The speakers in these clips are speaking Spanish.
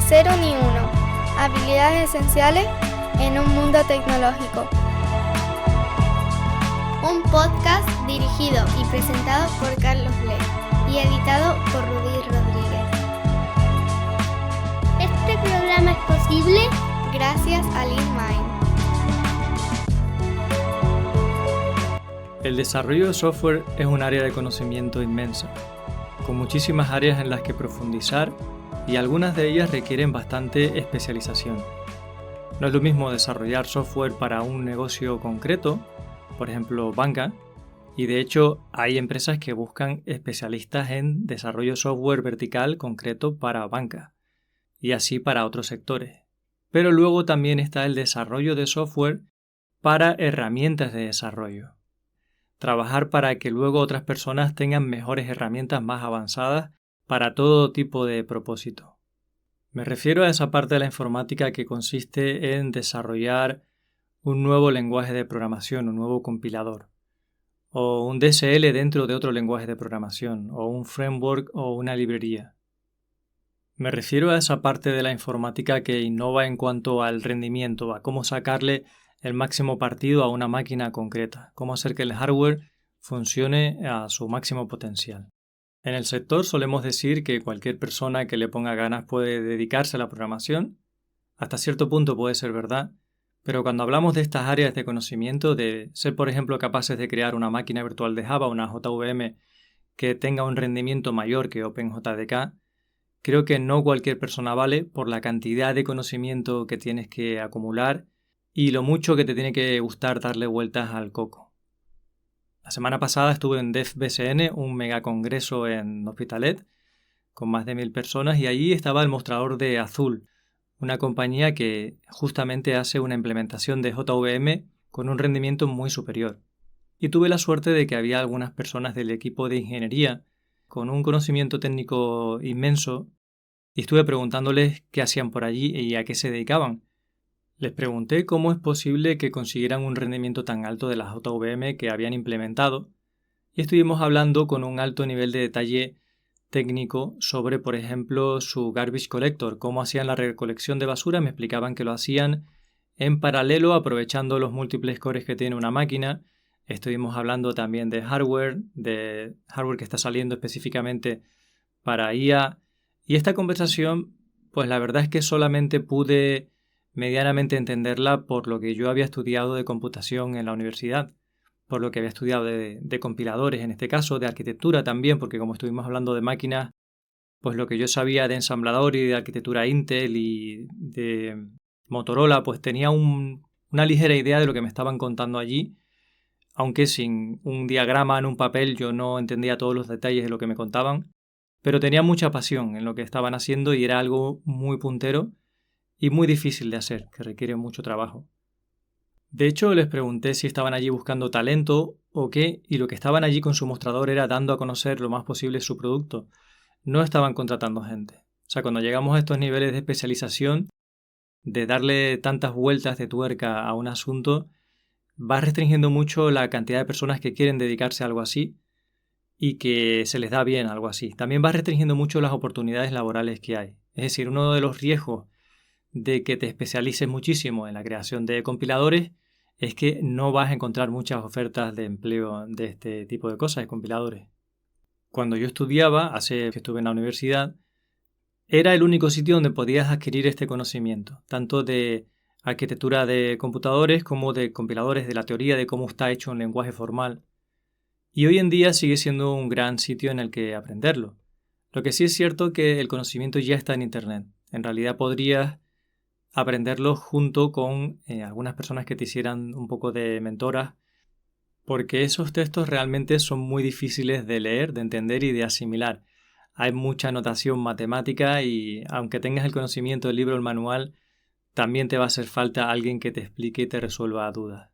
0 ni 1. Habilidades esenciales en un mundo tecnológico. Un podcast dirigido y presentado por Carlos Ble y editado por Rudy Rodríguez. Este programa es posible gracias a LeanMind. El desarrollo de software es un área de conocimiento inmensa, con muchísimas áreas en las que profundizar y algunas de ellas requieren bastante especialización. No es lo mismo desarrollar software para un negocio concreto, por ejemplo banca, y de hecho hay empresas que buscan especialistas en desarrollo de software vertical concreto para banca, y así para otros sectores. Pero luego también está el desarrollo de software para herramientas de desarrollo. Trabajar para que luego otras personas tengan mejores herramientas más avanzadas para todo tipo de propósito. Me refiero a esa parte de la informática que consiste en desarrollar un nuevo lenguaje de programación, un nuevo compilador, o un DSL dentro de otro lenguaje de programación, o un framework o una librería. Me refiero a esa parte de la informática que innova en cuanto al rendimiento, a cómo sacarle el máximo partido a una máquina concreta, cómo hacer que el hardware funcione a su máximo potencial. En el sector solemos decir que cualquier persona que le ponga ganas puede dedicarse a la programación. Hasta cierto punto puede ser verdad, pero cuando hablamos de estas áreas de conocimiento, de ser por ejemplo capaces de crear una máquina virtual de Java, una JVM, que tenga un rendimiento mayor que OpenJDK, creo que no cualquier persona vale por la cantidad de conocimiento que tienes que acumular y lo mucho que te tiene que gustar darle vueltas al coco. La semana pasada estuve en DevBSN, un megacongreso en Hospitalet, con más de 1000 personas, y allí estaba el mostrador de Azul, una compañía que justamente hace una implementación de JVM con un rendimiento muy superior. Y tuve la suerte de que había algunas personas del equipo de ingeniería con un conocimiento técnico inmenso, y estuve preguntándoles qué hacían por allí y a qué se dedicaban. Les pregunté cómo es posible que consiguieran un rendimiento tan alto de las JVM que habían implementado y estuvimos hablando con un alto nivel de detalle técnico sobre, por ejemplo, su garbage collector, cómo hacían la recolección de basura. Me explicaban que lo hacían en paralelo aprovechando los múltiples cores que tiene una máquina. Estuvimos hablando también de hardware que está saliendo específicamente para IA, y esta conversación, pues la verdad es que solamente pude medianamente entenderla por lo que yo había estudiado de computación en la universidad, por lo que había estudiado de compiladores en este caso, de arquitectura también, porque como estuvimos hablando de máquinas, pues lo que yo sabía de ensamblador y de arquitectura Intel y de Motorola, pues tenía una ligera idea de lo que me estaban contando allí, aunque sin un diagrama en un papel yo no entendía todos los detalles de lo que me contaban, pero tenía mucha pasión en lo que estaban haciendo y era algo muy puntero y muy difícil de hacer, que requiere mucho trabajo. De hecho, les pregunté si estaban allí buscando talento o qué, y lo que estaban allí con su mostrador era dando a conocer lo más posible su producto. No estaban contratando gente. O sea, cuando llegamos a estos niveles de especialización, de darle tantas vueltas de tuerca a un asunto, va restringiendo mucho la cantidad de personas que quieren dedicarse a algo así y que se les da bien algo así. También va restringiendo mucho las oportunidades laborales que hay. Es decir, uno de los riesgos de que te especialices muchísimo en la creación de compiladores es que no vas a encontrar muchas ofertas de empleo de este tipo de cosas, de compiladores. Cuando yo estudiaba, hace que estuve en la universidad, era el único sitio donde podías adquirir este conocimiento, tanto de arquitectura de computadores como de compiladores, de la teoría de cómo está hecho un lenguaje formal. Y hoy en día sigue siendo un gran sitio en el que aprenderlo. Lo que sí es cierto que el conocimiento ya está en Internet. En realidad podrías aprenderlo junto con algunas personas que te hicieran un poco de mentoras, porque esos textos realmente son muy difíciles de leer, de entender y de asimilar. Hay mucha notación matemática y aunque tengas el conocimiento del libro o el manual, también te va a hacer falta alguien que te explique y te resuelva dudas.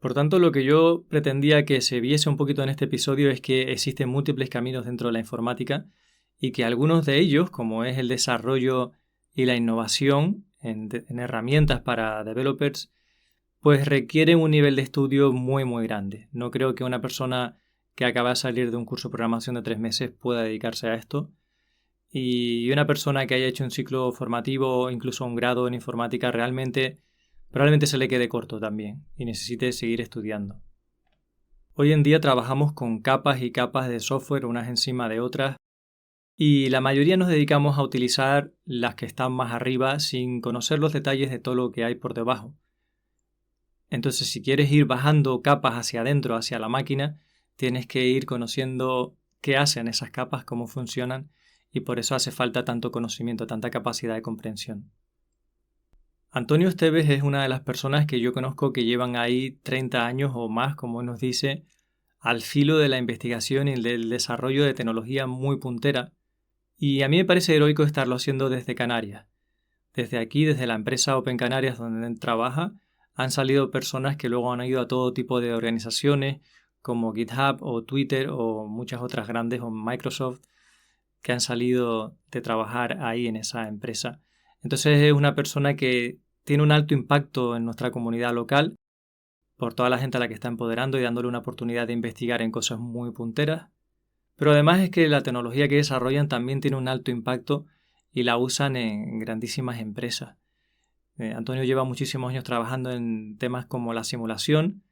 Por tanto, lo que yo pretendía que se viese un poquito en este episodio es que existen múltiples caminos dentro de la informática y que algunos de ellos, como es el desarrollo y la innovación en herramientas para developers, pues requieren un nivel de estudio muy muy grande. No creo que una persona que acaba de salir de un curso de programación de 3 meses pueda dedicarse a esto. Y una persona que haya hecho un ciclo formativo o incluso un grado en informática probablemente se le quede corto también y necesite seguir estudiando. Hoy en día trabajamos con capas y capas de software unas encima de otras y la mayoría nos dedicamos a utilizar las que están más arriba sin conocer los detalles de todo lo que hay por debajo. Entonces, si quieres ir bajando capas hacia adentro, hacia la máquina, tienes que ir conociendo qué hacen esas capas, cómo funcionan, y por eso hace falta tanto conocimiento, tanta capacidad de comprensión. Antonio Esteves es una de las personas que yo conozco que llevan ahí 30 años o más, como nos dice, al filo de la investigación y del desarrollo de tecnología muy puntera, y a mí me parece heroico estarlo haciendo desde Canarias. Desde aquí, desde la empresa Open Canarias donde él trabaja, han salido personas que luego han ido a todo tipo de organizaciones como GitHub o Twitter o muchas otras grandes o Microsoft que han salido de trabajar ahí en esa empresa. Entonces es una persona que tiene un alto impacto en nuestra comunidad local por toda la gente a la que está empoderando y dándole una oportunidad de investigar en cosas muy punteras. Pero además es que la tecnología que desarrollan también tiene un alto impacto y la usan en grandísimas empresas. Antonio lleva muchísimos años trabajando en temas como la simulación,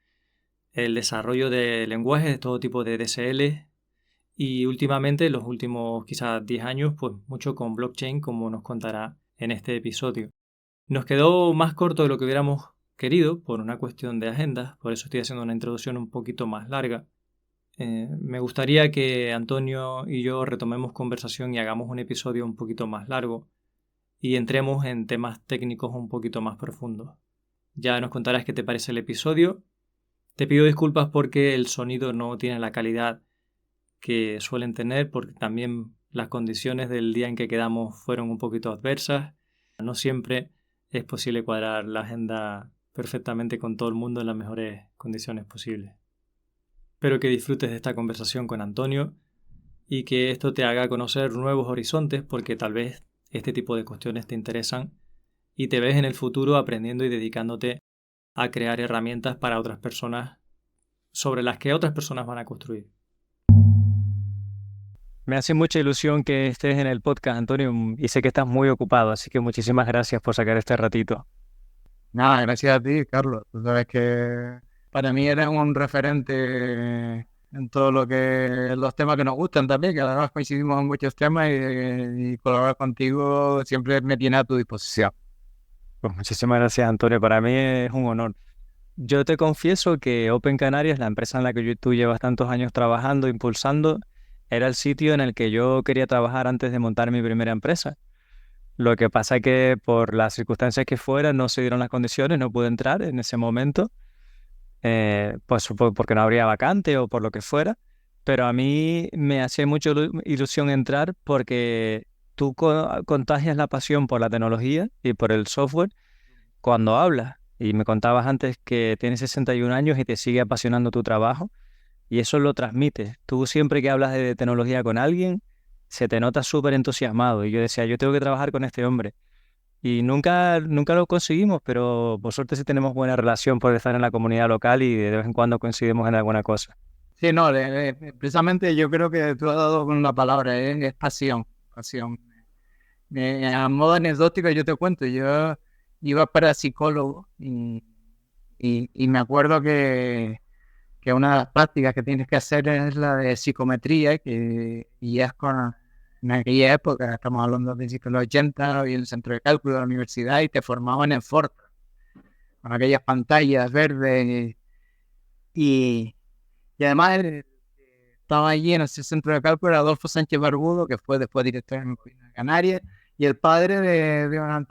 el desarrollo de lenguajes de todo tipo de DSL y últimamente, los últimos quizás 10 años, pues mucho con blockchain, como nos contará en este episodio. Nos quedó más corto de lo que hubiéramos querido por una cuestión de agendas, por eso estoy haciendo una introducción un poquito más larga. Me gustaría que Antonio y yo retomemos conversación y hagamos un episodio un poquito más largo y entremos en temas técnicos un poquito más profundos. Ya nos contarás qué te parece el episodio. Te pido disculpas porque el sonido no tiene la calidad que suelen tener, porque también las condiciones del día en que quedamos fueron un poquito adversas. No siempre es posible cuadrar la agenda perfectamente con todo el mundo en las mejores condiciones posibles. Espero que disfrutes de esta conversación con Antonio y que esto te haga conocer nuevos horizontes, porque tal vez este tipo de cuestiones te interesan y te ves en el futuro aprendiendo y dedicándote a crear herramientas para otras personas sobre las que otras personas van a construir. Me hace mucha ilusión que estés en el podcast, Antonio, y sé que estás muy ocupado, así que muchísimas gracias por sacar este ratito. Nada, gracias a ti, Carlos. Tú sabes que para mí eres un referente en todo los temas que nos gustan también, que además coincidimos en muchos temas y colaborar contigo siempre me tiene a tu disposición. Pues muchísimas gracias, Antonio. Para mí es un honor. Yo te confieso que Open Canarias, la empresa en la que tú llevas tantos años trabajando, impulsando, era el sitio en el que yo quería trabajar antes de montar mi primera empresa. Lo que pasa es que por las circunstancias que fueran no se dieron las condiciones, no pude entrar en ese momento, pues porque no habría vacante o por lo que fuera, pero a mí me hacía mucha ilusión entrar porque tú contagias la pasión por la tecnología y por el software cuando hablas. Y me contabas antes que tienes 61 años y te sigue apasionando tu trabajo y eso lo transmites. Tú siempre que hablas de tecnología con alguien, se te nota súper entusiasmado. Y yo decía, yo tengo que trabajar con este hombre. Y nunca lo conseguimos, pero por suerte sí tenemos buena relación por estar en la comunidad local y de vez en cuando coincidimos en alguna cosa. Sí, no, precisamente yo creo que tú has dado con la palabra, es pasión. A modo anecdótico yo te cuento, yo iba para psicólogo y me acuerdo que una de las prácticas que tienes que hacer es la de psicometría, y es en aquella época, estamos hablando de principios de los 80, había el centro de cálculo de la universidad y te formaban en Fortran, con aquellas pantallas verdes y además estaba allí en ese centro de cálculo Adolfo Sánchez Barbudo, que fue después director en Canarias, y el padre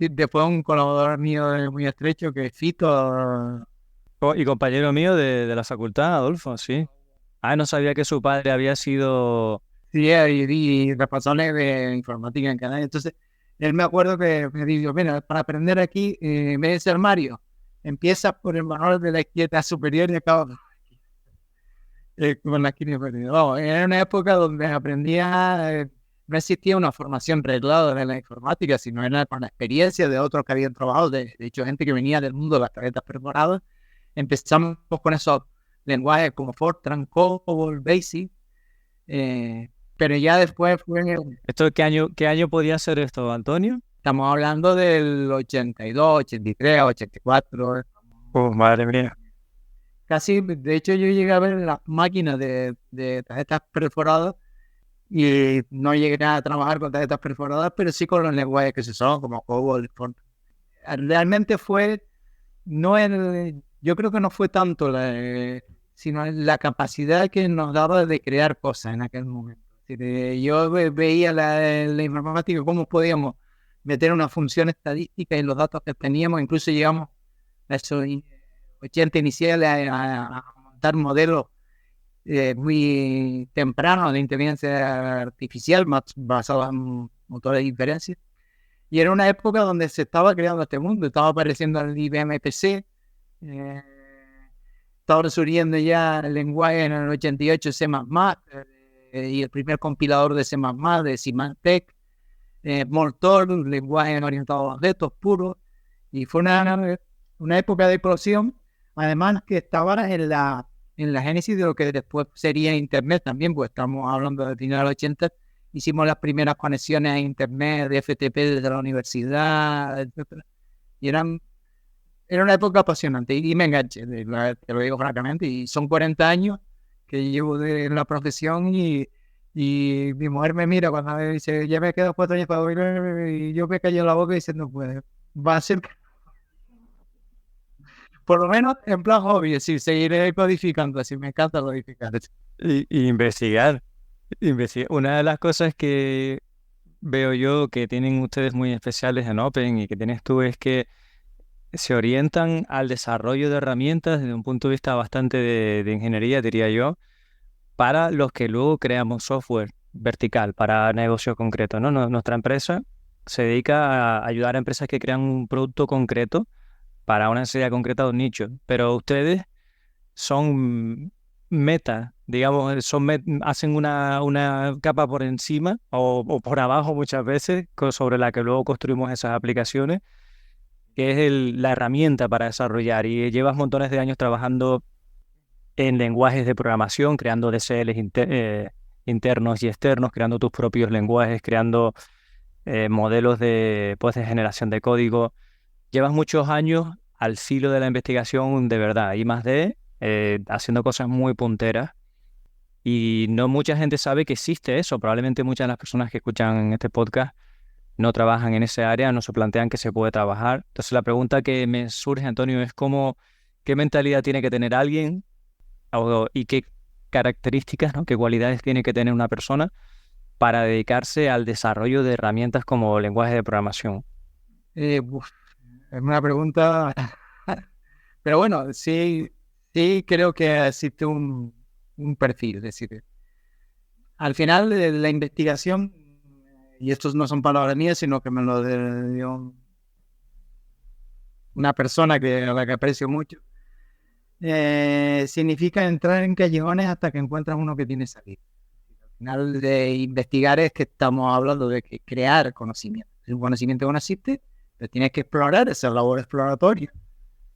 después un colaborador mío muy estrecho, que es Fito. Y compañero mío de la facultad, Adolfo, sí. No sabía que su padre había sido... Sí, y responsable de informática en Canarias. Entonces, él me acuerdo que me dijo, mira, para aprender aquí, en vez de ser Mario, empieza por el manual de la izquierda superior y acaba con la izquierda superior. Vamos, era una época donde aprendía, no existía una formación reglada de la informática, sino era con la experiencia de otros que habían trabajado, de hecho, gente que venía del mundo de las tarjetas perforadas. Empezamos con esos lenguajes como Fortran, COBOL, BASIC, pero ya después fue... ¿Esto qué año podía ser esto, Antonio? Estamos hablando del 82, 83, 84. Madre mía. Casi, de hecho, yo llegué a ver las máquinas de tarjetas perforadas y no llegué a trabajar con tarjetas perforadas, pero sí con los lenguajes que se usaban, como COBOL. Realmente fue, yo creo que no fue tanto sino la capacidad que nos daba de crear cosas en aquel momento. Es decir, yo veía la informática, cómo podíamos meter una función estadística en los datos que teníamos, incluso llegamos a esos 80 iniciales a montar modelos muy tempranos de inteligencia artificial basados en motores de inferencia. Y era una época donde se estaba creando este mundo, estaba apareciendo el IBM PC, estaba surgiendo ya el lenguaje en el 88 C++, y el primer compilador de C++, de Symantec, Moltor, un lenguaje orientado a objetos puros, y fue una época de explosión, además que estaba en la génesis de lo que después sería Internet también, pues estamos hablando de finales de los 80, hicimos las primeras conexiones a Internet de FTP desde la universidad, etc. Y era una época apasionante y me enganché, te lo digo francamente, y son 40 años que llevo en la profesión y mi mujer me mira cuando me dice, ya me quedo 4 años para dormir, y yo me callo la boca diciendo, pues va a ser... Por lo menos en plan hobby, sí, seguiré codificando, así me encanta codificar. Y investigar. Una de las cosas que veo yo que tienen ustedes muy especiales en Open y que tienes tú es que se orientan al desarrollo de herramientas desde un punto de vista bastante de ingeniería, diría yo, para los que luego creamos software vertical para negocio concreto, ¿no? Nuestra empresa se dedica a ayudar a empresas que crean un producto concreto para una necesidad concreta de un nicho, pero ustedes son meta, digamos, hacen una capa por encima o por abajo muchas veces sobre la que luego construimos esas aplicaciones, que es la herramienta para desarrollar, y llevas montones de años trabajando en lenguajes de programación, creando DSLs internos y externos, creando tus propios lenguajes, creando modelos de generación de código. Llevas muchos años al filo de la investigación de verdad, I+D, haciendo cosas muy punteras, y no mucha gente sabe que existe eso. Probablemente muchas de las personas que escuchan este podcast no trabajan en ese área, no se plantean que se puede trabajar. Entonces la pregunta que me surge, Antonio, es qué mentalidad tiene que tener alguien y qué características, ¿no? Qué cualidades tiene que tener una persona para dedicarse al desarrollo de herramientas como lenguaje de programación. Es una pregunta, pero bueno, sí creo que existe un perfil, es decir, al final de la investigación, y estos no son palabras mías, sino que me lo dio una persona a la que aprecio mucho, significa entrar en callejones hasta que encuentras uno que tiene salida. Al final de investigar es que estamos hablando de crear conocimiento. Si un conocimiento no existe, pero tienes que explorar esa labor exploratoria.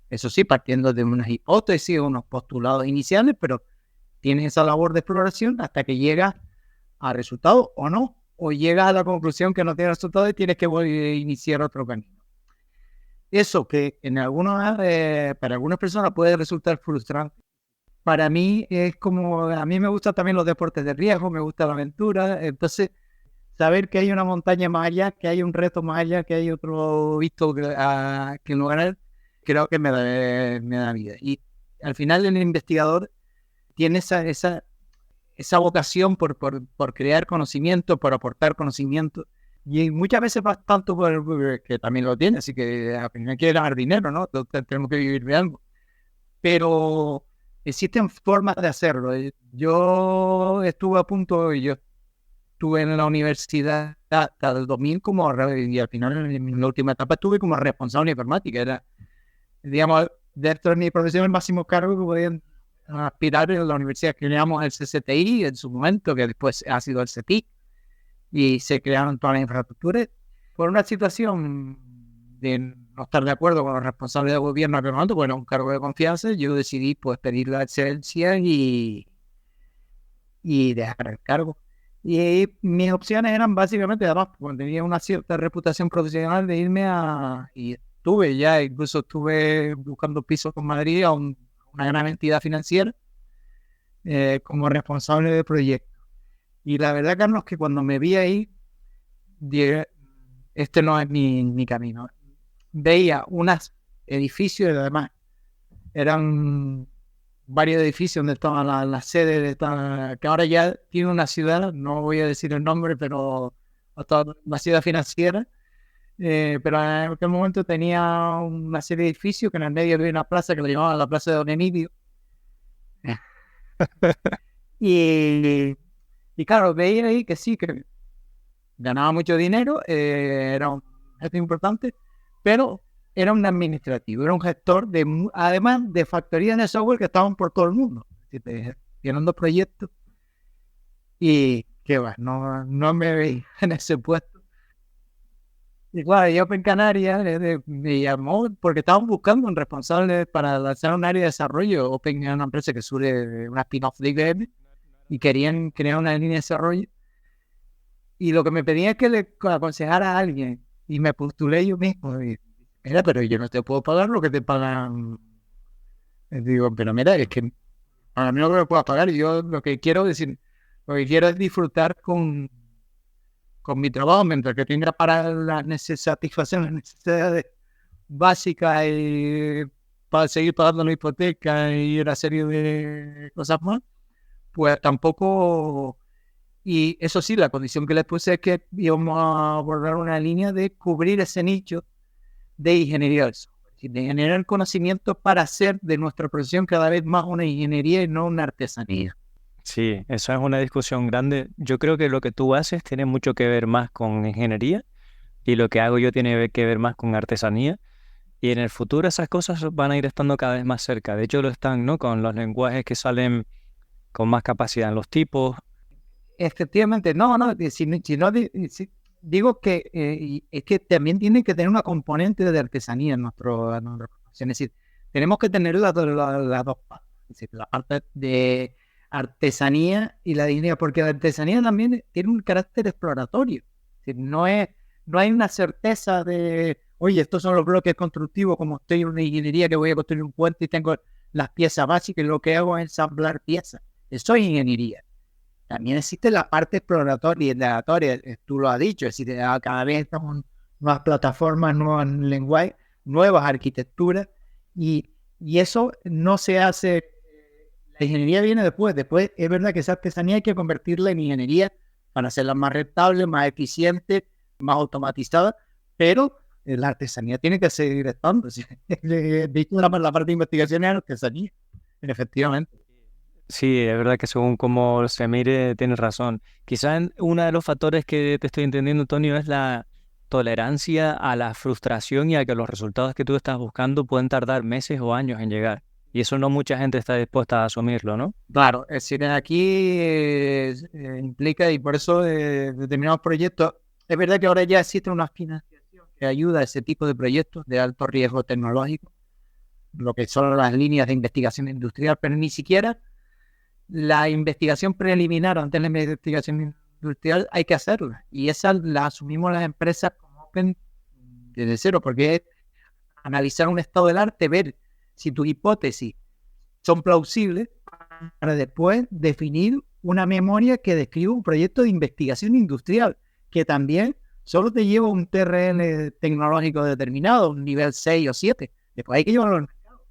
Eso sí, partiendo de unas hipótesis, unos postulados iniciales, pero tienes esa labor de exploración hasta que llegas a resultados o no, o llegas a la conclusión que no tiene resultados y tienes que iniciar otro camino. Eso que para algunas personas puede resultar frustrante. Para mí es como, a mí me gustan también los deportes de riesgo, me gusta la aventura, entonces saber que hay una montaña más allá, que hay un reto más allá, que hay otro visto que no ganar, creo que me da vida. Y al final el investigador tiene esa vocación por crear conocimiento, por aportar conocimiento, y muchas veces va tanto que también lo tiene, así que al final quiere ganar dinero, ¿no? Entonces, tenemos que vivir de algo. Pero existen formas de hacerlo. Yo estuve a punto, yo estuve en la universidad hasta el 2000 y al final en la última etapa estuve como responsable de informática. Era, digamos, dentro de mi profesión el máximo cargo que podían aspirar en la universidad. Creamos el CCTI en su momento, que después ha sido el CETIC, y se crearon todas las infraestructuras. Por una situación de no estar de acuerdo con los responsables del gobierno, que no, bueno, un cargo de confianza, yo decidí pues pedir la excedencia y dejar el cargo. Y mis opciones eran básicamente, además, cuando tenía una cierta reputación profesional de irme y incluso estuve buscando pisos con Madrid a una gran entidad financiera como responsable de proyecto. Y la verdad, Carlos, que cuando me vi ahí, dije, este no es mi camino. Veía unos edificios, y además eran varios edificios donde estaba la sede de que ahora ya tiene una ciudad, no voy a decir el nombre, pero una ciudad financiera, pero en aquel momento tenía una serie de edificios que en el medio había una plaza que le llamaban la Plaza de Don Emilio. y claro, veía ahí que sí, que ganaba mucho dinero, era un jefe importante, pero era un administrativo, era un gestor además de factorías de software que estaban por todo el mundo, tienen 2 proyectos y qué va, no me veía en ese puesto. Y claro, yo en Canarias me llamó porque estaban buscando un responsable para lanzar un área de desarrollo. Open era una empresa que sube una spin-off de IBM y querían crear una línea de desarrollo. Y lo que me pedían es que le aconsejara a alguien. Y me postulé yo mismo. Y, mira, pero yo no te puedo pagar lo que te pagan. Y digo, pero mira, es que a mí no me puedo pagar. Yo lo que quiero es disfrutar con mi trabajo, mientras que tenga para satisfacer las necesidades básicas y para seguir pagando la hipoteca y una serie de cosas más, pues tampoco. Y eso sí, la condición que les puse es que íbamos a abordar una línea de cubrir ese nicho de ingeniería del software, de generar conocimiento para hacer de nuestra profesión cada vez más una ingeniería y no una artesanía. Sí, eso es una discusión grande. Yo creo que lo que tú haces tiene mucho que ver más con ingeniería y lo que hago yo tiene que ver más con artesanía. Y en el futuro esas cosas van a ir estando cada vez más cerca. De hecho lo están, ¿no? Con los lenguajes que salen con más capacidad en los tipos. Efectivamente, digo que es que también tiene que tener una componente de artesanía en nuestra profesión. Es decir, tenemos que tener las dos partes. Es decir, la parte de artesanía y la dignidad, porque la artesanía también tiene un carácter exploratorio. Es decir, no hay una certeza de, oye, estos son los bloques constructivos, como estoy en una ingeniería que voy a construir un puente y tengo las piezas básicas y lo que hago es ensamblar piezas. Eso es ingeniería. También existe la parte exploratoria y indagatoria, tú lo has dicho, es decir, cada vez estamos en nuevas plataformas, nuevos lenguajes, nuevas arquitecturas, y eso no se hace. La ingeniería viene después es verdad que esa artesanía hay que convertirla en ingeniería para hacerla más rentable, más eficiente, más automatizada, pero la artesanía tiene que seguir estando. De hecho, la parte de investigación es artesanía, efectivamente. Sí, es verdad que según cómo se mire, tienes razón. Quizás uno de los factores que te estoy entendiendo, Antonio, es la tolerancia a la frustración y a que los resultados que tú estás buscando pueden tardar meses o años en llegar. Y eso no mucha gente está dispuesta a asumirlo, ¿no? Claro, es decir, aquí implica, y por eso determinados proyectos, es verdad que ahora ya existe una financiación que ayuda a ese tipo de proyectos de alto riesgo tecnológico, lo que son las líneas de investigación industrial, pero ni siquiera la investigación preliminar antes de la investigación industrial hay que hacerla, y esa la asumimos las empresas como Open desde cero, porque es analizar un estado del arte, ver si tus hipótesis son plausibles para después definir una memoria que describa un proyecto de investigación industrial que también solo te lleva un TRL tecnológico determinado, un nivel 6 o 7, después hay que llevarlo al mercado.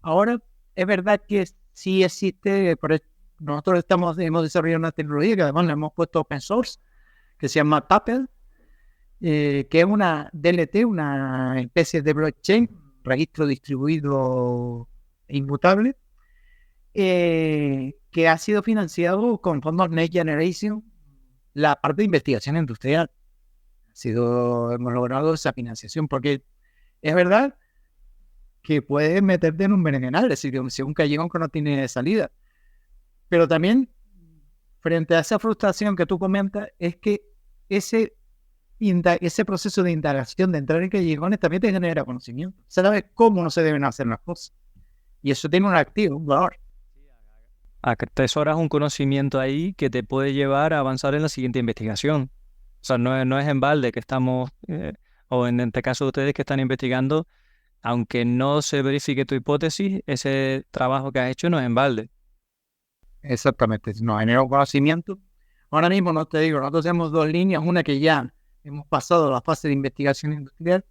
Ahora, es verdad que sí existe, nosotros hemos desarrollado una tecnología que además le hemos puesto open source, que se llama Tuple, que es una DLT, una especie de blockchain, registro distribuido e inmutable, que ha sido financiado con fondos Next Generation, la parte de investigación industrial. Hemos logrado esa financiación, porque es verdad que puedes meterte en un berenjenal, es decir, un callejón que no tiene salida. Pero también, frente a esa frustración que tú comentas, es que ese proceso de indagación, de entrar en callejones, también te genera conocimiento. Sabes cómo no se deben hacer las cosas. Y eso tiene un activo, un valor. atesoras un conocimiento ahí que te puede llevar a avanzar en la siguiente investigación. O sea, no es en balde que estamos, o en este caso de ustedes que están investigando, aunque no se verifique tu hipótesis, ese trabajo que has hecho no es en balde. Exactamente, nos genera un conocimiento. Ahora mismo, no te digo, nosotros tenemos dos líneas, una que ya hemos pasado la fase de investigación industrial,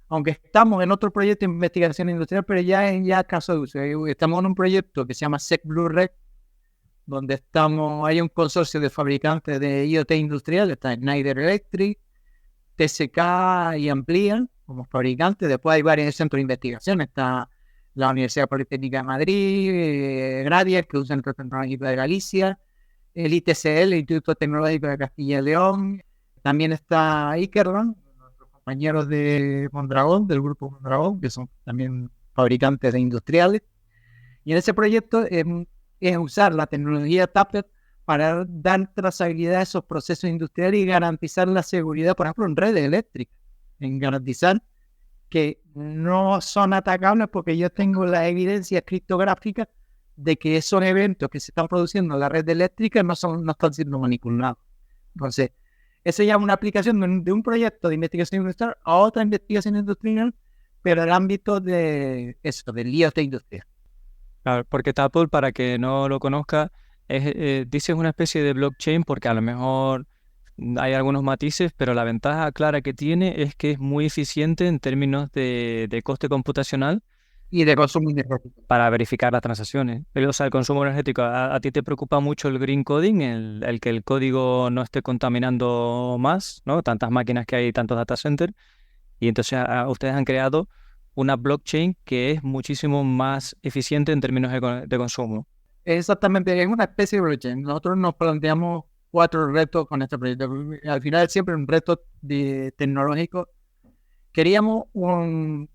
aunque estamos en otro proyecto de investigación industrial, pero ya es caso de uso. Estamos en un proyecto que se llama SEC Blue Red, donde hay un consorcio de fabricantes de IoT industrial, está Schneider Electric, TSK y Amplian como fabricantes. Después hay varios centros de investigación, está la Universidad Politécnica de Madrid, Gradier, que usa el Centro Tecnológico de Galicia, el ITCL, el Instituto Tecnológico de Castilla y León, también está Ikerland, nuestros compañeros de Mondragón, del grupo Mondragón, que son también fabricantes de industriales. Y en ese proyecto es usar la tecnología Tapper para dar trazabilidad a esos procesos industriales y garantizar la seguridad, por ejemplo, en redes eléctricas, en garantizar que no son atacables porque yo tengo la evidencia criptográfica de que esos eventos que se están produciendo en la red eléctrica no están siendo manipulados. Entonces, esa ya es una aplicación de un proyecto de investigación industrial a otra investigación industrial, pero en el ámbito del IoT industrial. Claro, porque Tapple, para que no lo conozca, dice es una especie de blockchain porque a lo mejor hay algunos matices, pero la ventaja clara que tiene es que es muy eficiente en términos de coste computacional y de consumo energético para verificar las transacciones. O sea, el consumo energético, ¿a ti te preocupa mucho el green coding, el que el código no esté contaminando más, ¿no? Tantas máquinas que hay, tantos data centers, y entonces ustedes han creado una blockchain que es muchísimo más eficiente en términos de consumo. Exactamente, es una especie de blockchain. Nosotros nos planteamos 4 retos con este proyecto. Al final siempre un reto tecnológico. Queríamos una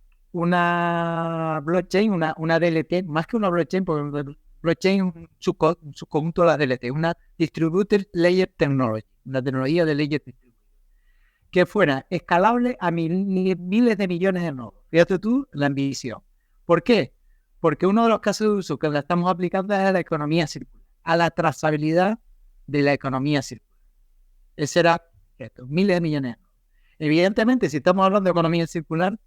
blockchain, una DLT, más que una blockchain, porque blockchain es un subconjunto de la DLT, una Distributed Layer Technology, una tecnología de layer distribuida, que fuera escalable a miles de millones de nodos. Fíjate tú la ambición. ¿Por qué? Porque uno de los casos de uso que la estamos aplicando es a la economía circular, a la trazabilidad de la economía circular. Ese era miles de millones de nodos. Evidentemente, si estamos hablando de economía circular,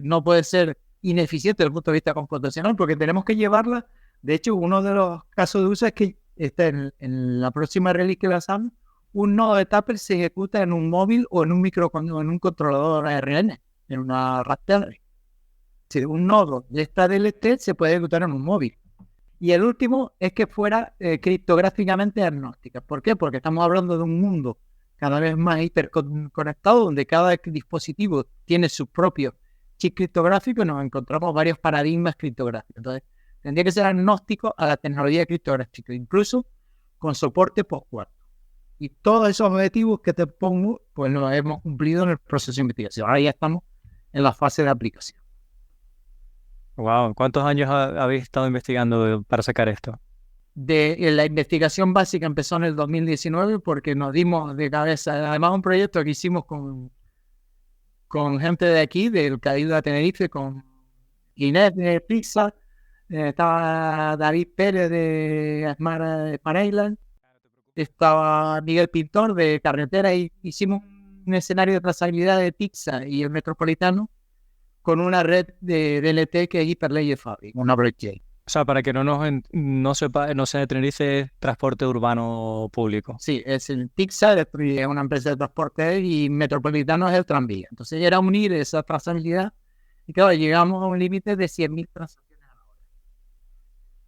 no puede ser ineficiente desde el punto de vista computacional porque tenemos que llevarla. De hecho, uno de los casos de uso es que está en la próxima release que lanzamos, un nodo de Tapper se ejecuta en un móvil o en un controlador ARN, en una Raspberry. Si un nodo de esta DLT se puede ejecutar en un móvil. Y el último es que fuera criptográficamente agnóstica. ¿Por qué? Porque estamos hablando de un mundo cada vez más hiperconectado, donde cada dispositivo tiene su propio chip criptográfico y nos encontramos varios paradigmas criptográficos. Entonces, tendría que ser agnóstico a la tecnología criptográfica, incluso con soporte post-cuarto. Y todos esos objetivos que te pongo, pues los hemos cumplido en el proceso de investigación. Ahora ya estamos en la fase de aplicación. Wow, ¿cuántos años habéis estado investigando para sacar esto? La investigación básica empezó en el 2019 porque nos dimos de cabeza, además un proyecto que hicimos con gente de aquí, del Cabildo de Tenerife, con Inés de Pizza, estaba David Pérez de Asmara Island, estaba Miguel Pintor de Carretera y hicimos un escenario de trazabilidad de Pizza y el Metropolitano con una red de DLT que es Hyperledger Fabric, una blockchain. O sea, para que no se de Tenerife, transporte urbano público. Sí, es el TICSA, es una empresa de transporte y Metropolitano es el tranvía. Entonces era unir esa trazabilidad y claro, llegamos a un límite de 100.000 transacciones a la hora.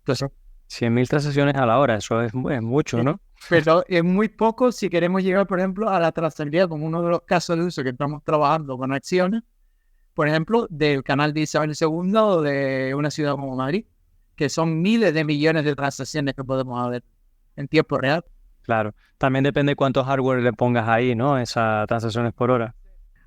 Entonces, 100.000 transacciones a la hora, eso es mucho, ¿no? Pero es muy poco si queremos llegar, por ejemplo, a la trazabilidad, como uno de los casos de uso que estamos trabajando con acciones, por ejemplo, del canal de Isabel II o de una ciudad como Madrid, que son miles de millones de transacciones que podemos ver en tiempo real. Claro, también depende cuánto hardware le pongas ahí, ¿no? Esas transacciones por hora.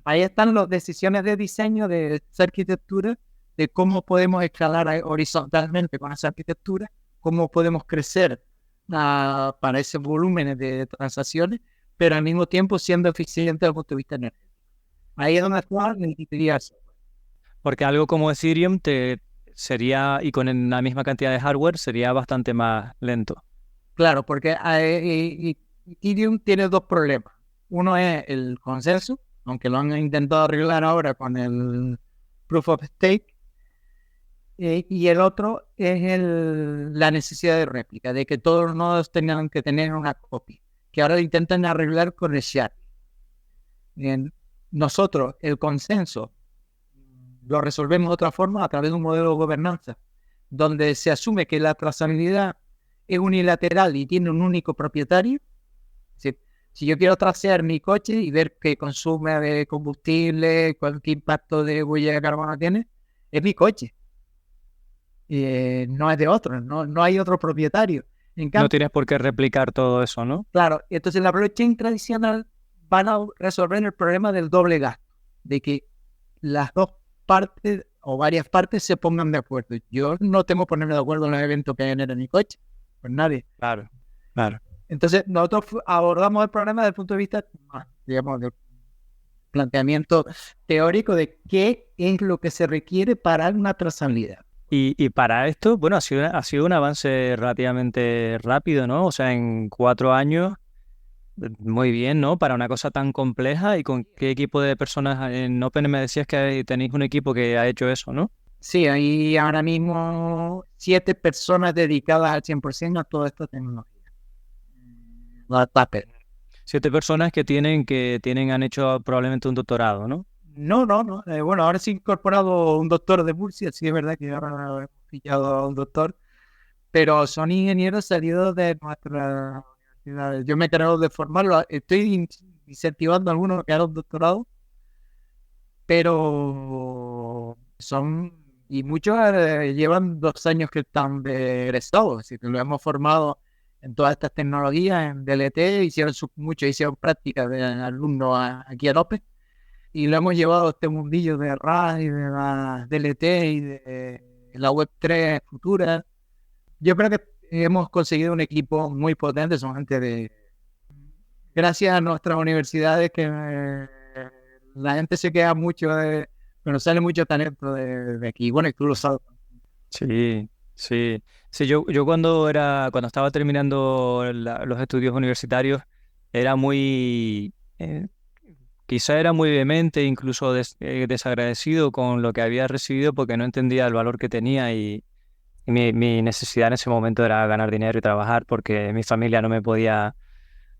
Ahí están las decisiones de diseño de esa arquitectura, de cómo podemos escalar horizontalmente con esa arquitectura, cómo podemos crecer para ese volumen de transacciones, pero al mismo tiempo siendo eficiente desde el punto de vista energético. Ahí es donde está la ingeniería. Porque algo como Ethereum sería, y con la misma cantidad de hardware, sería bastante más lento. Claro, porque Ethereum tiene dos problemas. Uno es el consenso, aunque lo han intentado arreglar ahora con el Proof of Stake. Y el otro es la necesidad de réplica, de que todos los nodos tengan que tener una copia, que ahora lo intentan arreglar con el shard. Bien, nosotros, el consenso, lo resolvemos de otra forma a través de un modelo de gobernanza, donde se asume que la trazabilidad es unilateral y tiene un único propietario. Si yo quiero trasear mi coche y ver qué consume de combustible, qué impacto de huella de carbono tiene, es mi coche. No es de otro, no hay otro propietario. En cambio, No tienes por qué replicar todo eso, ¿no? claro, entonces la blockchain tradicional van a resolver el problema del doble gasto, de que las dos partes o varias partes se pongan de acuerdo. Yo no tengo que ponerme de acuerdo en los eventos que genera mi coche, pues nadie. Claro. Entonces nosotros abordamos el problema desde el punto de vista, digamos, del planteamiento teórico de qué es lo que se requiere para una trazabilidad. Y para esto, bueno, ha sido un avance relativamente rápido, ¿no? O sea, en 4 años, muy bien, ¿no? Para una cosa tan compleja. ¿Y con qué equipo de personas en Open me decías que tenéis un equipo que ha hecho eso, ¿no? Sí, hay ahora mismo 7 personas dedicadas al 100% a toda esta tecnología. La Tapper. 7 personas que han hecho probablemente un doctorado, ¿no? No. Bueno, ahora sí he incorporado un doctor de Murcia, sí es verdad que ahora hemos pillado a un doctor, pero son ingenieros salidos de nuestra universidad. Yo me he encargado de formarlo, estoy incentivando a algunos que hagan un doctorado, pero y muchos llevan 2 años que están de egresados, así que lo hemos formado en todas estas tecnologías, en DLT, muchos hicieron prácticas de alumnos aquí en Open, y lo hemos llevado a este mundillo de RAS y de la DLT y de la Web3 futura. Yo creo que hemos conseguido un equipo muy potente, son gente gracias a nuestras universidades que la gente se queda mucho pero sale mucho talento de aquí. Bueno, y tú lo sabes. Sí. Sí, yo cuando estaba terminando los estudios universitarios, era quizá era muy vehemente, incluso desagradecido con lo que había recibido porque no entendía el valor que tenía y mi necesidad en ese momento era ganar dinero y trabajar porque mi familia no me podía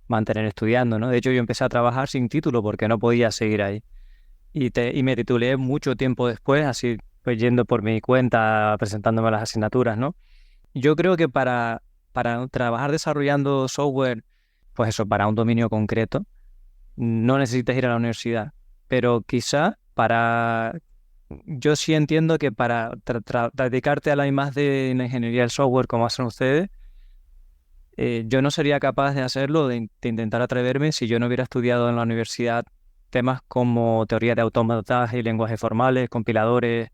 mantener estudiando, ¿no? De hecho, yo empecé a trabajar sin título porque no podía seguir ahí. Y me titulé mucho tiempo después, así pues yendo por mi cuenta, presentándome las asignaturas, ¿no? Yo creo que para trabajar desarrollando software, pues eso, para un dominio concreto, no necesitas ir a la universidad. Pero quizá yo sí entiendo que para dedicarte a la I+D en la ingeniería del software como hacen ustedes, yo no sería capaz de hacerlo, de intentar atreverme si yo no hubiera estudiado en la universidad temas como teoría de automataje y lenguajes formales, compiladores,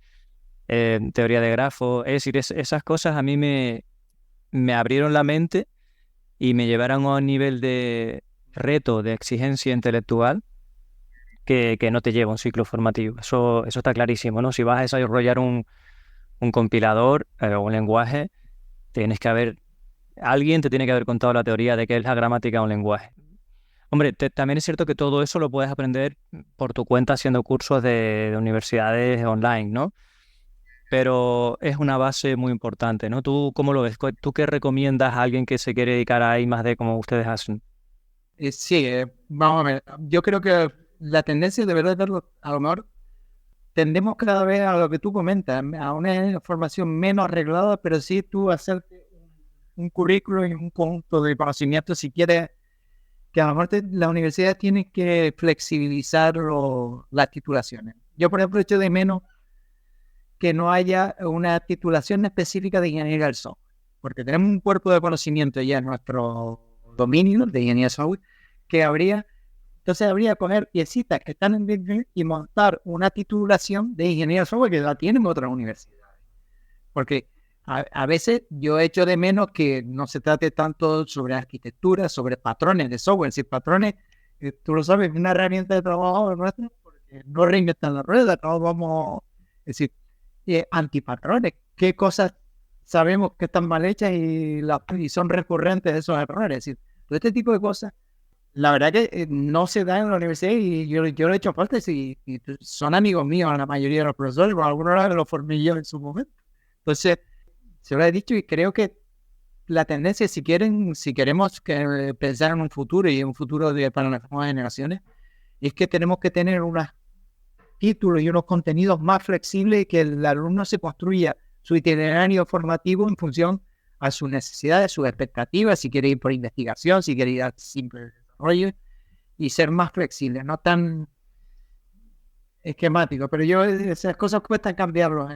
teoría de grafos. Es decir, esas cosas a mí me abrieron la mente y me llevaron a un nivel de reto, de exigencia intelectual que no te lleva a un ciclo formativo. Eso está clarísimo, ¿no? Si vas a desarrollar un compilador o un lenguaje, alguien te tiene que haber contado la teoría de qué es la gramática de un lenguaje. Hombre, también es cierto que todo eso lo puedes aprender por tu cuenta haciendo cursos de universidades online, ¿no? Pero es una base muy importante, ¿no? ¿Tú cómo lo ves? ¿Tú qué recomiendas a alguien que se quiere dedicar a I+D como ustedes hacen? Sí, vamos a ver. Yo creo que la tendencia de verdad a lo mejor tendemos cada vez a lo que tú comentas, a una formación menos arreglada, pero sí tú hacerte un currículum y un conjunto de conocimientos si quieres, que a lo mejor la universidad tiene que flexibilizar las titulaciones. Yo, por ejemplo, echo de menos que no haya una titulación específica de ingeniería del software, porque tenemos un cuerpo de conocimiento ya en nuestro dominio de ingeniería de software, entonces habría que coger piecitas que están en Bitcoin y montar una titulación de ingeniería de software que la tienen otras universidades. Porque a veces yo echo de menos que no se trate tanto sobre arquitectura, sobre patrones de software. Si patrones, tú lo sabes, es una herramienta de trabajo nuestra, porque no reinventan la rueda, todos vamos, es decir, antipatrones. qué cosas sabemos que están mal hechas y son recurrentes esos errores. Es decir, todo este tipo de cosas, la verdad que no se da en la universidad y yo lo he hecho falta y son amigos míos la mayoría de los profesores, por algunos los formé yo en su momento. Entonces, se lo he dicho y creo que la tendencia, si queremos pensar en un futuro y en un futuro para las nuevas generaciones, es que tenemos que tener unos títulos y unos contenidos más flexibles y que el alumno se construya su itinerario formativo en función a sus necesidades, sus expectativas, si quiere ir por investigación, si quiere ir al simple desarrollo, y ser más flexible, no tan esquemático. Pero esas cosas cuestan cambiarlo.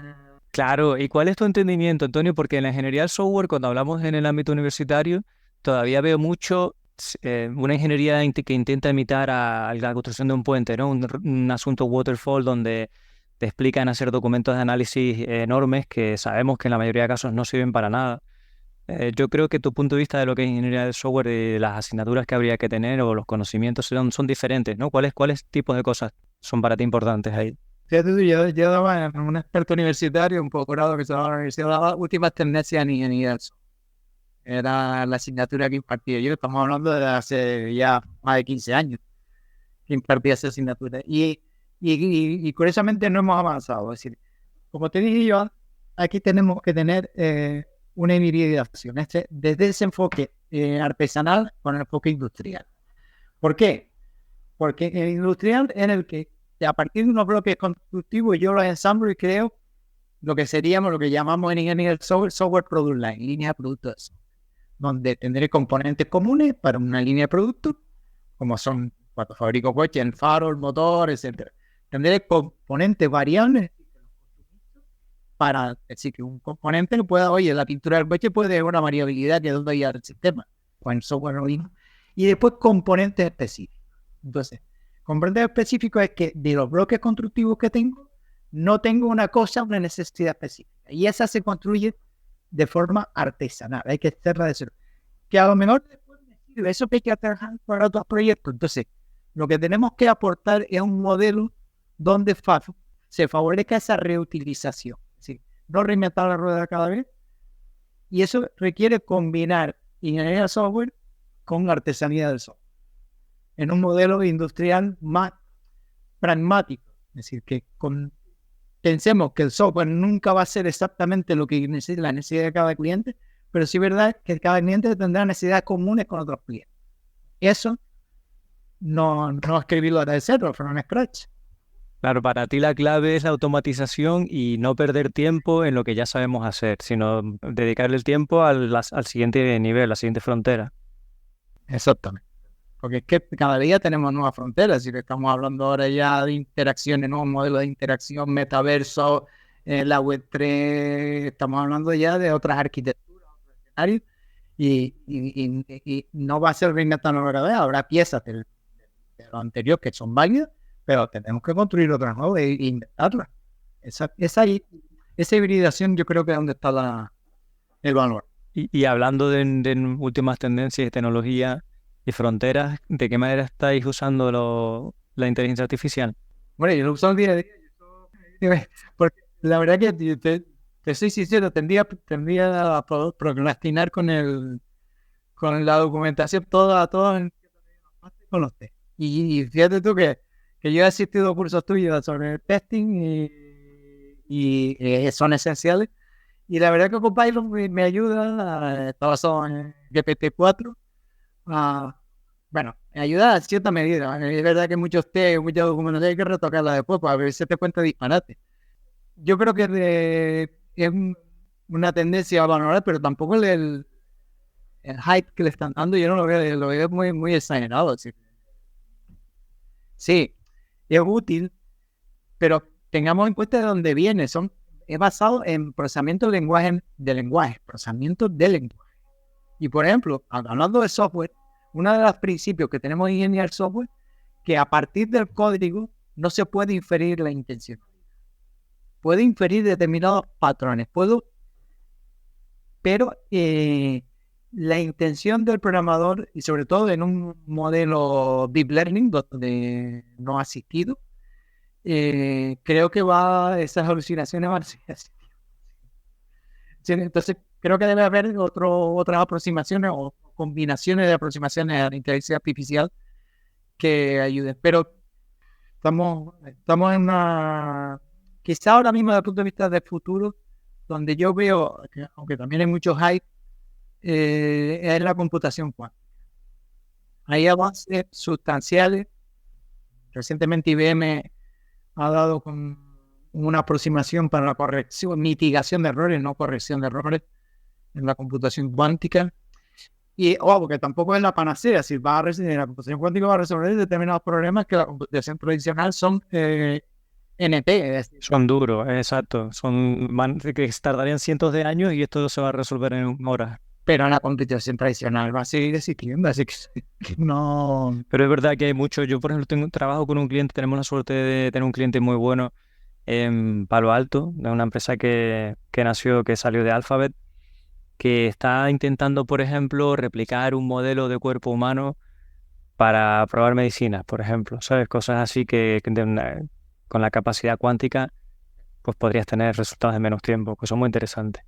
Claro, ¿y cuál es tu entendimiento, Antonio? Porque en la ingeniería del software, cuando hablamos en el ámbito universitario, todavía veo mucho una ingeniería que intenta imitar a la construcción de un puente, ¿no? Un asunto waterfall donde te explican hacer documentos de análisis enormes que sabemos que en la mayoría de casos no sirven para nada. Yo creo que tu punto de vista de lo que es ingeniería del software y de las asignaturas que habría que tener o los conocimientos son diferentes, ¿no? ¿Cuáles tipos de cosas son para ti importantes ahí? Fíjate, yo daba en un experto universitario, un posgrado que se daba en la universidad, daba últimas tendencias en ingeniería del software. Era la asignatura que impartía yo. Estamos hablando de hace ya más de 15 años que impartía esa asignatura. Y curiosamente no hemos avanzado. Es decir, como te dije yo, aquí tenemos que tener una hibridación desde ese enfoque artesanal con el enfoque industrial. ¿Por qué? Porque el industrial es el que, a partir de unos bloques constructivos, yo los ensamblo y creo lo que llamamos en ingeniería del software product line, línea de productos, donde tendré componentes comunes para una línea de productos, como son cuando fabrico coches, el faro, el motor, etc. Tendré componentes variables para decir que un componente pueda, oye, la pintura del coche puede tener una variabilidad que doy al sistema, con el software lo mismo. Y después componentes específicos. Entonces, componentes específicos es que de los bloques constructivos que tengo, no tengo una necesidad específica. Y esa se construye de forma artesanal. Hay que hacerla de cero. Que a lo mejor después me sirve eso que hay que trabajar para otros proyectos. Entonces, lo que tenemos que aportar es un modelo donde se favorezca esa reutilización. Es decir, no reinventar la rueda cada vez. Y eso requiere combinar ingeniería de software con artesanía del software. En un modelo industrial más pragmático. Es decir, que pensemos que el software nunca va a ser exactamente lo que necesita la necesidad de cada cliente, pero sí es verdad que cada cliente tendrá necesidades comunes con otros clientes. Eso no escribirlo desde cero, from scratch. Claro, para ti la clave es la automatización y no perder tiempo en lo que ya sabemos hacer, sino dedicarle el tiempo al siguiente nivel, a la siguiente frontera. Exactamente. Porque es que cada día tenemos nuevas fronteras, y estamos hablando ahora ya de interacciones, nuevos modelos de interacción, metaverso, la Web3, estamos hablando ya de otras arquitecturas, otros escenarios, y no va a ser reinventar la rueda, habrá piezas de lo anterior que son válidas, pero tenemos que construir otras nuevas e inventarlas. Esa hibridación yo creo que es donde está el valor. Y hablando de últimas tendencias y tecnología y fronteras, ¿de qué manera estáis usando la inteligencia artificial? Bueno, yo lo uso el día a día, porque la verdad que te soy sincero, tendría a procrastinar con la documentación toda con los test. Y fíjate tú que yo he asistido a cursos tuyos sobre el testing y son esenciales. Y la verdad que Copilot me ayuda, está basado en GPT-4. Bueno, me ayuda a cierta medida. Es verdad que muchos test, muchas documentación hay que retocarla después para ver si te cuenta disparate. Yo creo que es una tendencia a valorar, pero tampoco el hype que le están dando, yo no lo veo muy, muy exagerado. Sí, es útil, pero tengamos en cuenta de dónde viene. Es basado en procesamiento de lenguaje. Y por ejemplo, hablando de software, uno de los principios que tenemos en ingeniería del software, que a partir del código no se puede inferir la intención. Puede inferir determinados patrones, pero la intención del programador, y sobre todo en un modelo deep learning, donde no asistido, creo que esas alucinaciones van a ser así. Sí, entonces, creo que debe haber otras aproximaciones o combinaciones de aproximaciones a la inteligencia artificial que ayuden. Pero estamos en una... Quizá ahora mismo, desde el punto de vista del futuro, donde yo veo, aunque también hay mucho hype, es la computación cuántica. Hay avances sustanciales. Recientemente IBM ha dado con una aproximación para la mitigación de errores, no corrección de errores, en la computación cuántica. Y, porque tampoco es la panacea, si la computación cuántica va a resolver determinados problemas que la computación tradicional son NP. Es decir, son duros, exacto. Que tardarían cientos de años y esto se va a resolver en horas. Pero la computación tradicional va a seguir existiendo, así que no... Pero es verdad que hay mucho. Yo, por ejemplo, trabajo con un cliente, tenemos la suerte de tener un cliente muy bueno en Palo Alto, de una empresa que salió de Alphabet, que está intentando, por ejemplo, replicar un modelo de cuerpo humano para probar medicinas, por ejemplo, ¿sabes? Cosas así que con la capacidad cuántica, pues podrías tener resultados en menos tiempo, que son muy interesantes.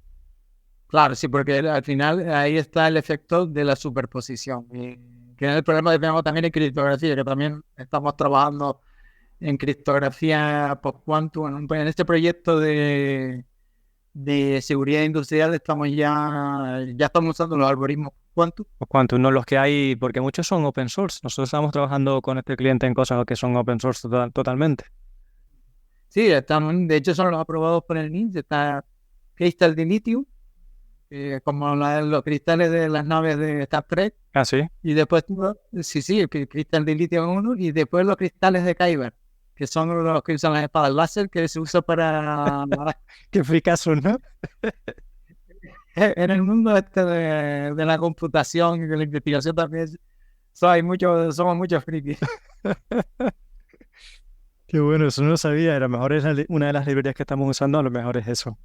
Claro, sí, porque al final ahí está el efecto de la superposición. Y que es el problema que tenemos también en criptografía, que también estamos trabajando en criptografía post-quantum. En este proyecto de seguridad industrial estamos ya estamos usando los algoritmos quantum. Quantum, no los que hay, porque muchos son open source. Nosotros estamos trabajando con este cliente en cosas que son open source totalmente. Sí, de hecho son los aprobados por el NIST. Está Crystal de litio, como los cristales de las naves de Star Trek. Ah, sí. Y después, el cristal de litio 1, y después los cristales de Kyber, que son los que usan las espadas láser, que se usa para... Qué fricazo, ¿no? En el mundo de la computación y de la investigación también somos muchos frikis. Qué bueno, eso no lo sabía. A lo mejor es una de las librerías que estamos usando, a lo mejor es eso.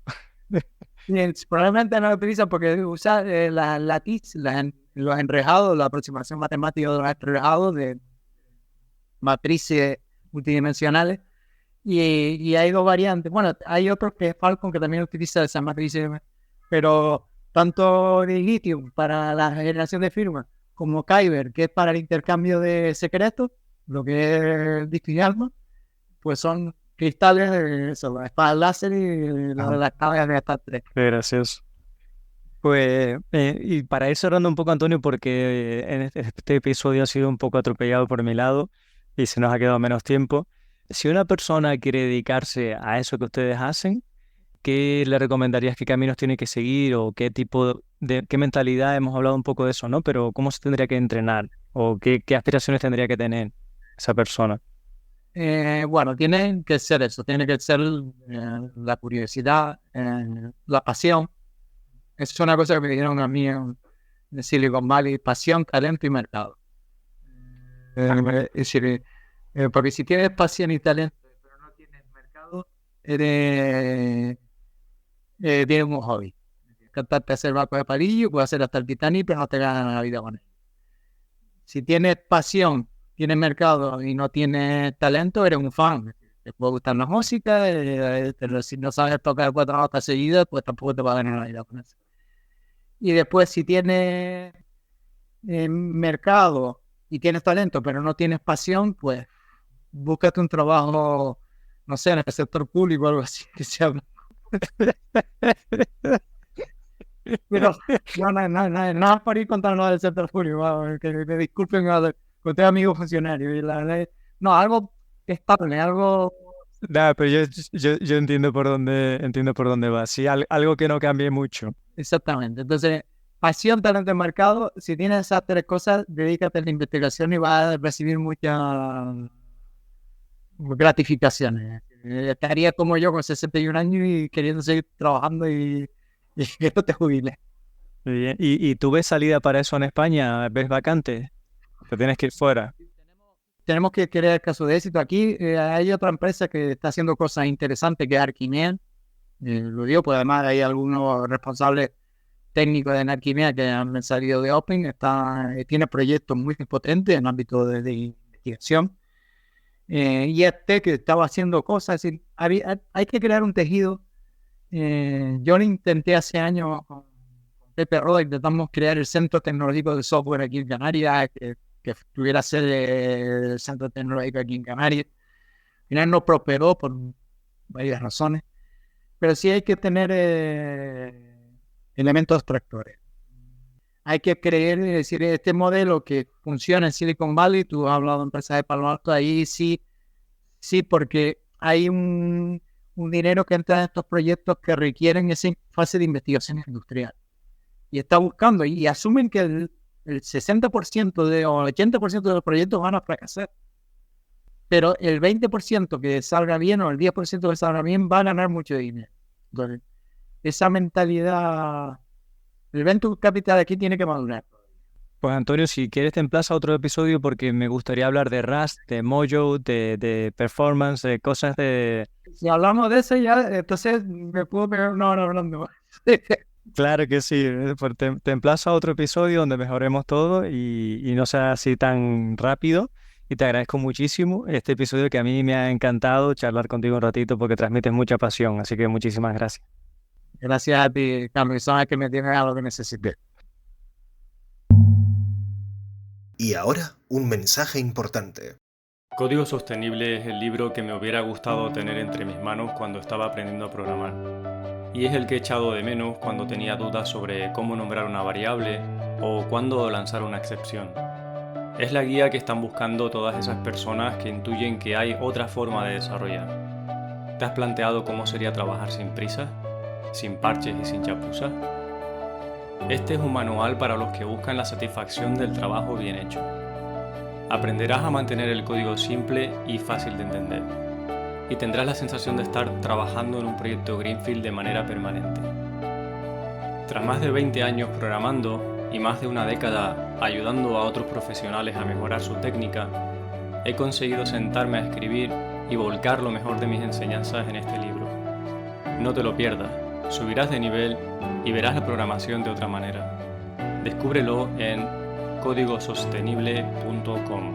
Probablemente no lo utilizan porque usa la TIS, los enrejados, la aproximación matemática de los enrejados de matrices multidimensionales. Y hay dos variantes. Bueno, hay otro que es Falcon, que también utiliza esas matrices, pero tanto de litio para la generación de firmas como Kyber, que es para el intercambio de secretos, lo que es el disco y alma, pues son cristales de eso, las espadas láser y las tablas de Star Trek. Qué gracioso. Pues, y para ir cerrando un poco, Antonio, porque en este episodio ha sido un poco atropellado por mi lado y se nos ha quedado menos tiempo. Si una persona quiere dedicarse a eso que ustedes hacen, ¿qué le recomendarías? ¿Qué caminos tiene que seguir? ¿O qué tipo qué mentalidad? Hemos hablado un poco de eso, ¿no? Pero ¿cómo se tendría que entrenar? ¿O qué aspiraciones tendría que tener esa persona? Bueno, tiene que ser eso, tiene que ser la curiosidad, la pasión. Esa es una cosa que me dijeron a mí en Silicon Valley: pasión, talento y mercado. Es decir, porque si tienes pasión y talento, pero no tienes mercado, tienes un hobby. Cantarte a hacer barco de palillo, puedes hacer hasta el Titanic, pero no te ganas la vida con él. Si tienes pasión, tienes mercado y no tienes talento, eres un fan. Te puede gustar la música, pero si no sabes tocar 4 notas seguidas, pues tampoco te va a ganar la vida con eso. Y después, si tienes mercado y tienes talento, pero no tienes pasión, pues búscate un trabajo, no sé, en el sector público o algo así, que sea... Pero no para ir contando nada del sector público, que me disculpen, conté amigos funcionarios. No, algo estable, algo... Nah, pero yo entiendo por dónde va. Sí, algo que no cambie mucho. Exactamente. Entonces, pasión, talento y mercado. Si tienes esas 3 cosas, dedícate a la investigación y vas a recibir muchas gratificaciones. Estaría como yo con 61 años y queriendo seguir trabajando y que no te jubiles. Bien. ¿Y tú ves salida para eso en España? ¿Ves vacante? ¿Te tienes que ir fuera? Tenemos que crear caso de éxito. Aquí hay otra empresa que está haciendo cosas interesantes, que es Arquimea. Lo digo, pues además hay algunos responsables técnicos de Arquimea que han salido de Open. Tiene proyectos muy potentes en el ámbito de investigación. Y que estaba haciendo cosas. Es decir, hay que crear un tejido yo lo intenté hace años con Pepe Roda, intentamos crear el Centro Tecnológico de Software aquí en Canarias, que tuviera sede el Centro Tecnológico aquí en Canarias. Al final no prosperó por varias razones, pero sí hay que tener elementos tractores. Hay que creer, es decir, este modelo que funciona en Silicon Valley, tú has hablado de empresas de Palo Alto, ahí sí, porque hay un dinero que entra en estos proyectos que requieren esa fase de investigación industrial. Y está buscando, y asumen que el 60% o el 80% de los proyectos van a fracasar. Pero el 20% que salga bien o el 10% que salga bien va a ganar mucho dinero. Entonces, esa mentalidad, el venture capital aquí tiene que madurar. Pues Antonio, si quieres te emplazo a otro episodio porque me gustaría hablar de Rust, de Mojo, de performance, de cosas de... Si hablamos de eso ya, entonces me puedo pegar una hora hablando. Claro que sí, pues te emplazo a otro episodio donde mejoremos todo y no sea así tan rápido. Y te agradezco muchísimo este episodio que a mí me ha encantado charlar contigo un ratito porque transmites mucha pasión. Así que muchísimas gracias. Gracias a ti, Carlos, y sabes que me tienes a lo que necesite. Y ahora, un mensaje importante. Código Sostenible es el libro que me hubiera gustado tener entre mis manos cuando estaba aprendiendo a programar. Y es el que he echado de menos cuando tenía dudas sobre cómo nombrar una variable o cuándo lanzar una excepción. Es la guía que están buscando todas esas personas que intuyen que hay otra forma de desarrollar. ¿Te has planteado cómo sería trabajar sin prisa, sin parches y sin chapuzas? Este es un manual para los que buscan la satisfacción del trabajo bien hecho. Aprenderás a mantener el código simple y fácil de entender. Y tendrás la sensación de estar trabajando en un proyecto Greenfield de manera permanente. Tras más de 20 años programando y más de una década ayudando a otros profesionales a mejorar su técnica, he conseguido sentarme a escribir y volcar lo mejor de mis enseñanzas en este libro. No te lo pierdas, subirás de nivel y verás la programación de otra manera. Descúbrelo en códigosostenible.com.